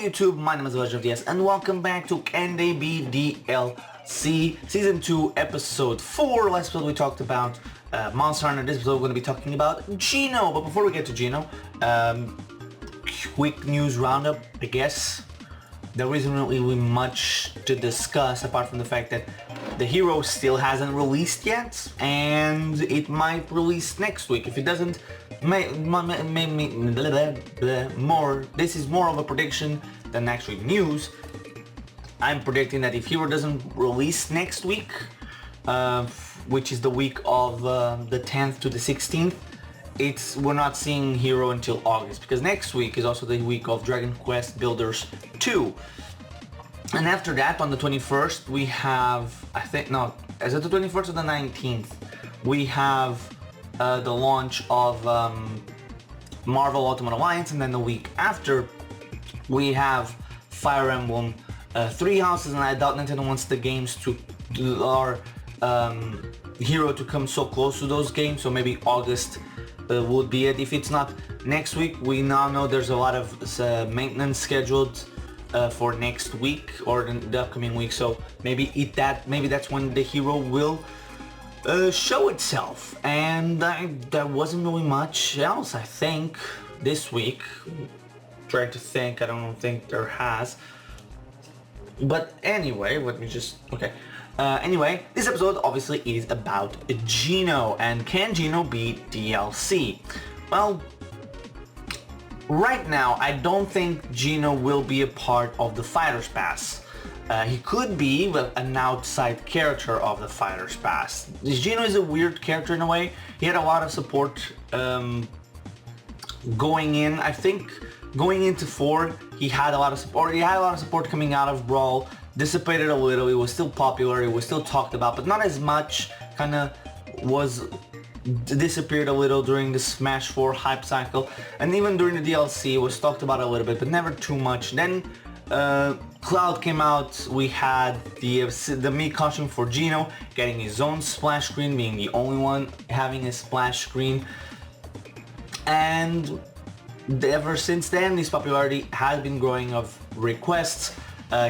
YouTube, my name is Legend of DS and welcome back to Can They Be DLC Season 2 Episode 4. Last episode we talked about Monster Hunter. This episode we're going to be talking about Geno. But before we get to Geno, quick news roundup, I guess. There isn't really much to discuss apart from the fact that the hero still hasn't released yet and it might release next week. If it doesn't, this is more of a prediction than actually news. I'm predicting that if hero doesn't release next week, which is the week of the 10th to the 16th, we're not seeing hero until August, because next week is also the week of Dragon Quest Builders 2. And after that, on the 21st, we have, is it the 21st or the 19th? We have the launch of Marvel Ultimate Alliance, and then the week after, we have Fire Emblem Three Houses, and I doubt Nintendo wants the games our hero to come so close to those games, so maybe August would be it. If it's not next week, we now know there's a lot of maintenance scheduled for next week or the upcoming week, so maybe that's when the hero will show itself. And there wasn't really much else, I think, this week. Trying to think, I don't think there has. But anyway, anyway, this episode obviously is about Geno, and can Geno be DLC? Well, right now I don't think Geno will be a part of the Fighter's Pass. He could be an outside character of the Fighter's Pass. Geno is a weird character in a way. He had a lot of support going in. I think going into 4, he had a lot of support. He had a lot of support coming out of Brawl. Dissipated a little. He was still popular. He was still talked about, but not as much. Kinda disappeared a little during the Smash 4 hype cycle, and even during the DLC it was talked about a little bit, but never too much. Then Cloud came out. We had the Mii costume for Geno getting his own splash screen, being the only one having a splash screen, and ever since then his popularity has been growing of requests.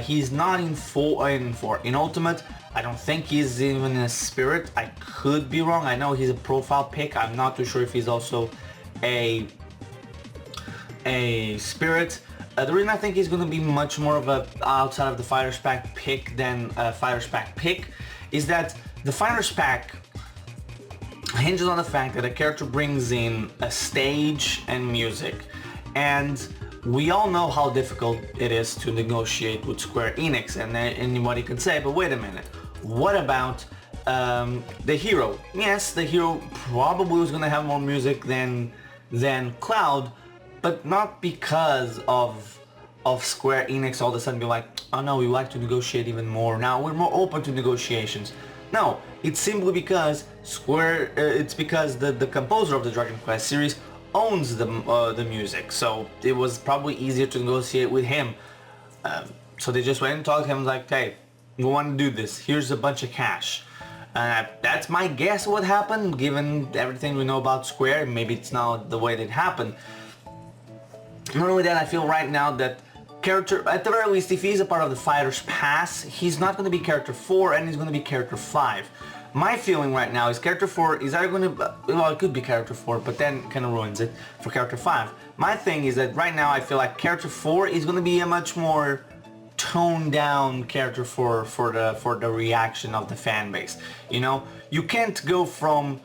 He's not in Ultimate. I don't think he's even in a Spirit. I could be wrong. I know he's a profile pick. I'm not too sure if he's also a Spirit. The reason I think he's going to be much more of a outside of the Fighter's Pack pick than a Fighter's Pack pick is that the Fighter's Pack hinges on the fact that a character brings in a stage and music, and we all know how difficult it is to negotiate with Square Enix, and anybody can say, but wait a minute, what about the hero? Yes, the hero probably was going to have more music than Cloud, but not because of Square Enix all of a sudden be like, oh no, we like to negotiate even more, now we're more open to negotiations. No, it's simply because the composer of the Dragon Quest series owns the music, so it was probably easier to negotiate with him. So they just went and talked to him like, hey, we want to do this, here's a bunch of cash. That's my guess what happened, given everything we know about Square. Maybe it's not the way that it happened. Not only that, I feel right now that character, at the very least, if he's a part of the Fighter's Pass, he's not going to be character 4 and he's going to be character 5. My feeling right now is character 4 is either going to, well, it could be character 4, but then kind of ruins it for character 5. My thing is that right now I feel like character 4 is going to be a much more toned down character for the reaction of the fan base. You know, you can't go from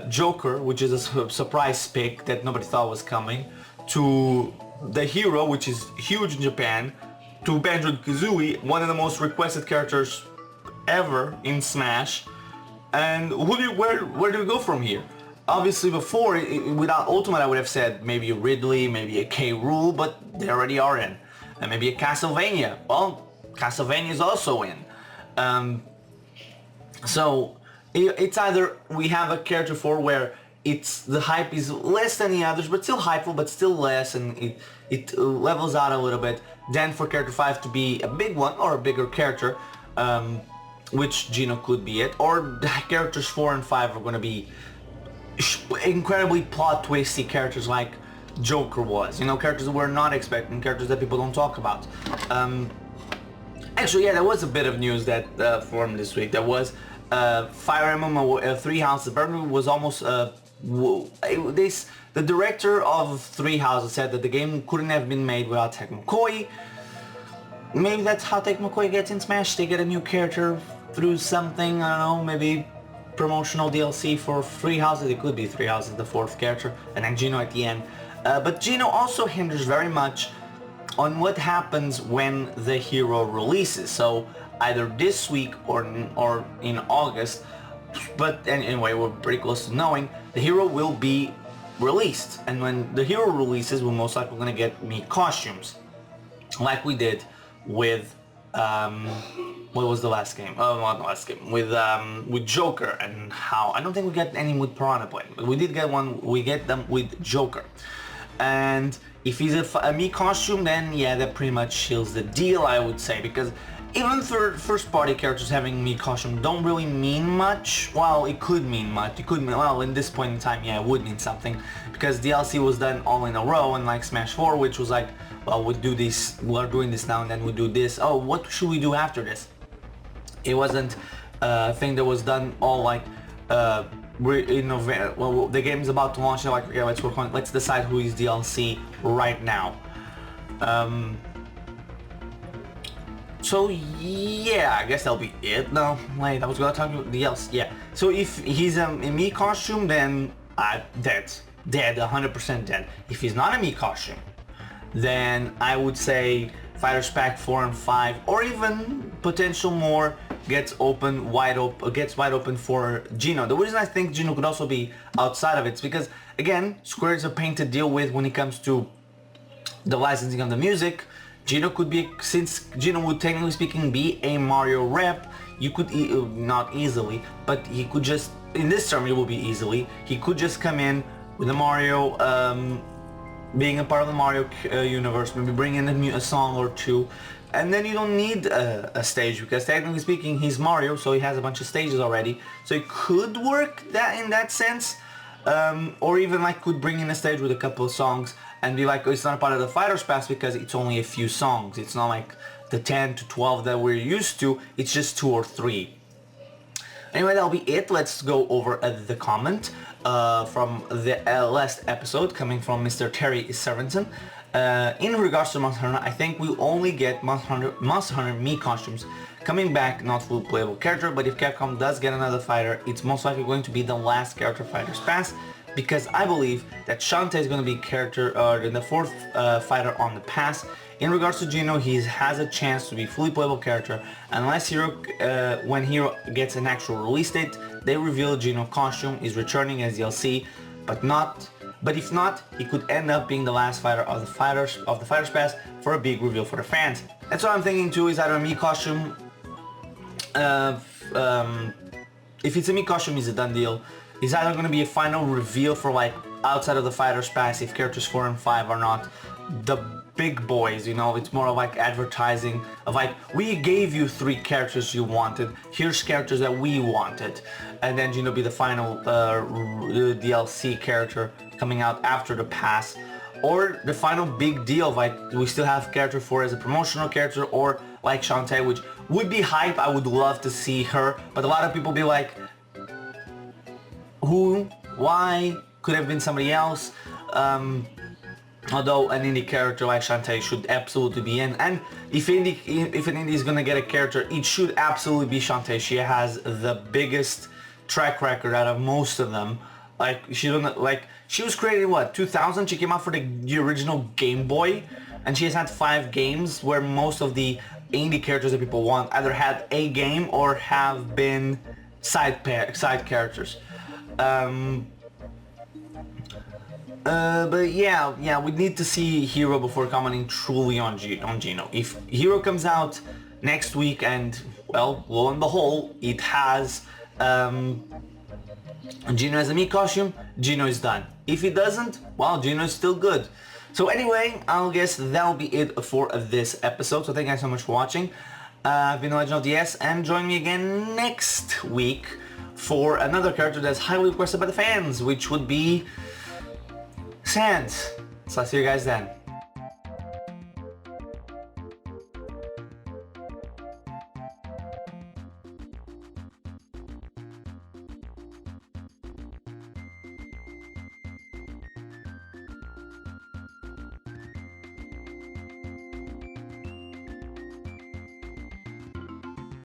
Joker, which is a surprise pick that nobody thought was coming, to the hero, which is huge in Japan, to Banjo-Kazooie, one of the most requested characters ever in Smash. And where do we go from here? Obviously before, without Ultimate, I would have said maybe a Ridley, maybe a K. Rool, but they already are in. And maybe a Castlevania. Well, Castlevania is also in. So it's either we have a character 4 where the hype is less than the others, but still hypeful, but still less, and it levels out a little bit. Then for character 5 to be a big one or a bigger character, which Geno could be it, or characters 4 and 5 are going to be incredibly plot twisty characters like Joker was. You know, characters that we're not expecting, characters that people don't talk about. Actually, yeah, there was a bit of news that formed this week. There was Fire Emblem Three Houses. Apparently, was almost the director of Three Houses said that the game couldn't have been made without Tech McCoy. Maybe that's how Tech McCoy gets in Smash. They get a new character through something. I don't know. Maybe promotional DLC for Three Houses. It could be Three Houses, the fourth character, and then Geno at the end. But Geno also hinders very much on what happens when the hero releases. So either this week or in August. But anyway, we're pretty close to knowing the hero will be released, and when the hero releases, we're most likely gonna get me costumes, like we did with what was the last game? Oh, not the last game. With Joker, and how I don't think we get any with Piranha Plant, but we did get one. We get them with Joker, and if he's a me costume, then yeah, that pretty much seals the deal, I would say, because even first party characters having me costume don't really mean much. Well, it could mean much. It could mean, well, in this point in time, yeah, it would mean something, because DLC was done all in a row, and like Smash 4, which was like, well, we do this, we're doing this now, and then we do this. Oh, what should we do after this? It wasn't a thing that was done all like we're in November. Well, the game is about to launch. Like, okay, let's work on it. Let's decide who is DLC right now. So yeah, I guess that'll be it. No, wait, I was gonna talk about the else. Yeah. So if he's a me costume, then dead, 100% dead. If he's not a me costume, then I would say Fighters Pack 4 and 5, or even potential more, gets wide open for Geno. The reason I think Geno could also be outside of it is because, again, Square is a pain to deal with when it comes to the licensing of the music. Geno could be, since Geno would technically speaking be a Mario rep, you could, not easily, but he could just, in this term it will be easily, he could just come in with a Mario, being a part of the Mario universe, maybe bring in a song or two, and then you don't need a stage, because technically speaking he's Mario, so he has a bunch of stages already, so it could work that in that sense, or even like could bring in a stage with a couple of songs and be like, oh, it's not a part of the Fighters Pass because it's only a few songs, it's not like the 10 to 12 that we're used to, it's just 2 or 3. Anyway, that'll be it. Let's go over the comment from the last episode, coming from Mr. Terry Sorensen. In regards to Monster Hunter, I think we'll only get Monster Hunter Mii costumes coming back, not full playable character, but if Capcom does get another fighter, it's most likely going to be the last character Fighters Pass, because I believe that Shantae is going to be character in the fourth fighter on the pass. In regards to Geno, he has a chance to be fully playable character unless when Hero gets an actual release date, they reveal Geno costume is returning as DLC, but if not, he could end up being the last fighter of the Fighters Pass for a big reveal for the fans. That's what I'm thinking too, is either a Mii costume, if it's a Mii costume, it's a done deal. It's either going to be a final reveal for like outside of the Fighters Pass if characters 4 and 5 are not the big boys, you know, it's more of like advertising of like, we gave you 3 characters you wanted, here's characters that we wanted, and then Geno be the final DLC character coming out after the pass, or the final big deal of like, we still have character 4 as a promotional character, or like Shantae, which would be hype. I would love to see her, but a lot of people be like, who, why, could have been somebody else. Although an indie character like Shantae should absolutely be in, and if an indie is gonna get a character, it should absolutely be Shantae. She has the biggest track record out of most of them. Like she was created in what, 2000? She came out for the original Game Boy, and she has had 5 games where most of the indie characters that people want either had a game or have been side characters. But yeah, we need to see Hero before commenting truly on Geno. If Hero comes out next week and, well, lo and behold, it has Geno as a Mii costume, Geno is done. If it doesn't, well, Geno is still good. So anyway, I'll guess that'll be it for this episode. So thank you guys so much for watching. I've been the Legend of DS, and join me again next week for another character that's highly requested by the fans, which would be Sans. So I'll see you guys then.